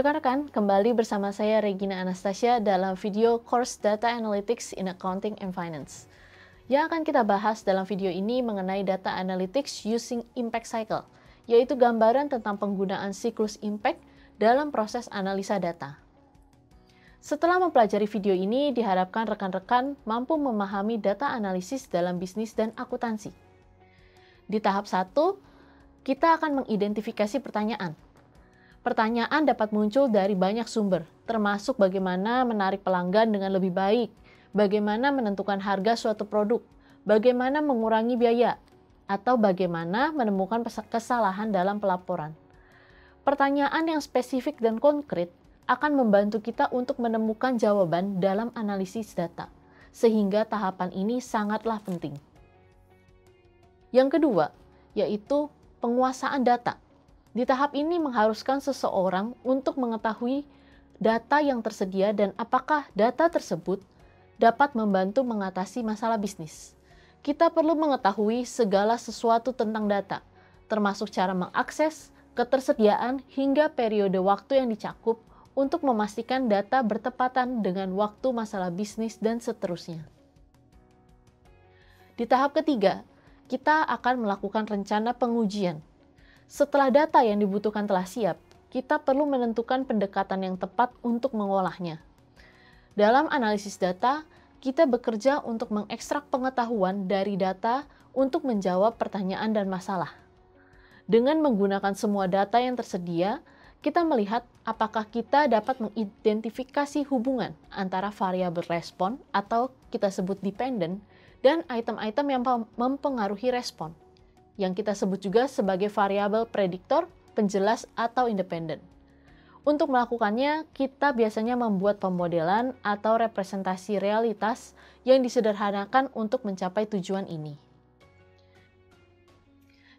Rekan-rekan, kembali bersama saya Regina Anastasia dalam video course Data Analytics in Accounting and Finance. Yang akan kita bahas dalam video ini mengenai Data Analytics using Impact Cycle, yaitu gambaran tentang penggunaan siklus impact dalam proses analisa data. Setelah mempelajari video ini, diharapkan rekan-rekan mampu memahami data analisis dalam bisnis dan akuntansi. Di tahap 1, kita akan mengidentifikasi pertanyaan. Pertanyaan dapat muncul dari banyak sumber, termasuk bagaimana menarik pelanggan dengan lebih baik, bagaimana menentukan harga suatu produk, bagaimana mengurangi biaya, atau bagaimana menemukan kesalahan dalam pelaporan. Pertanyaan yang spesifik dan konkret akan membantu kita untuk menemukan jawaban dalam analisis data, sehingga tahapan ini sangatlah penting. Yang kedua, yaitu penguasaan data. Di tahap ini mengharuskan seseorang untuk mengetahui data yang tersedia dan apakah data tersebut dapat membantu mengatasi masalah bisnis. Kita perlu mengetahui segala sesuatu tentang data, termasuk cara mengakses, ketersediaan, hingga periode waktu yang dicakup untuk memastikan data bertepatan dengan waktu masalah bisnis dan seterusnya. Di tahap ketiga, kita akan melakukan rencana pengujian. Setelah data yang dibutuhkan telah siap, kita perlu menentukan pendekatan yang tepat untuk mengolahnya. Dalam analisis data, kita bekerja untuk mengekstrak pengetahuan dari data untuk menjawab pertanyaan dan masalah. Dengan menggunakan semua data yang tersedia, kita melihat apakah kita dapat mengidentifikasi hubungan antara variabel respon atau kita sebut dependent dan item-item yang mempengaruhi respon, yang kita sebut juga sebagai variabel prediktor, penjelas, atau independen. Untuk melakukannya, kita biasanya membuat pemodelan atau representasi realitas yang disederhanakan untuk mencapai tujuan ini.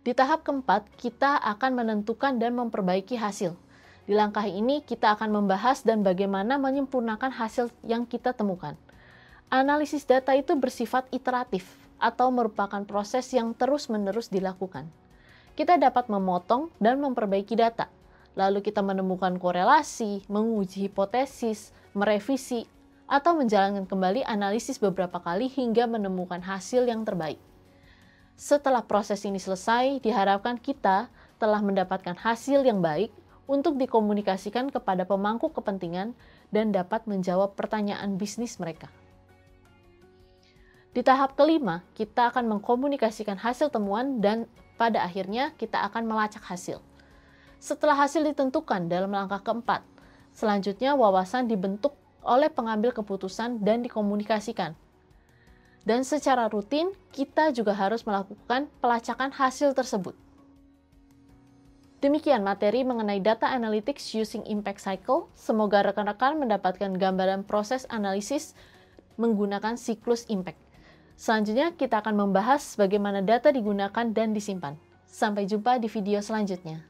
Di tahap keempat, kita akan menentukan dan memperbaiki hasil. Di langkah ini, kita akan membahas dan bagaimana menyempurnakan hasil yang kita temukan. Analisis data itu bersifat iteratif, atau merupakan proses yang terus-menerus dilakukan. Kita dapat memotong dan memperbaiki data, lalu kita menemukan korelasi, menguji hipotesis, merevisi, atau menjalankan kembali analisis beberapa kali hingga menemukan hasil yang terbaik. Setelah proses ini selesai, diharapkan kita telah mendapatkan hasil yang baik untuk dikomunikasikan kepada pemangku kepentingan dan dapat menjawab pertanyaan bisnis mereka. Di tahap kelima, kita akan mengkomunikasikan hasil temuan dan pada akhirnya kita akan melacak hasil. Setelah hasil ditentukan dalam langkah keempat, selanjutnya wawasan dibentuk oleh pengambil keputusan dan dikomunikasikan. Dan secara rutin, kita juga harus melakukan pelacakan hasil tersebut. Demikian materi mengenai Data Analytics using Impact Cycle. Semoga rekan-rekan mendapatkan gambaran proses analisis menggunakan siklus impact. Selanjutnya, kita akan membahas bagaimana data digunakan dan disimpan. Sampai jumpa di video selanjutnya.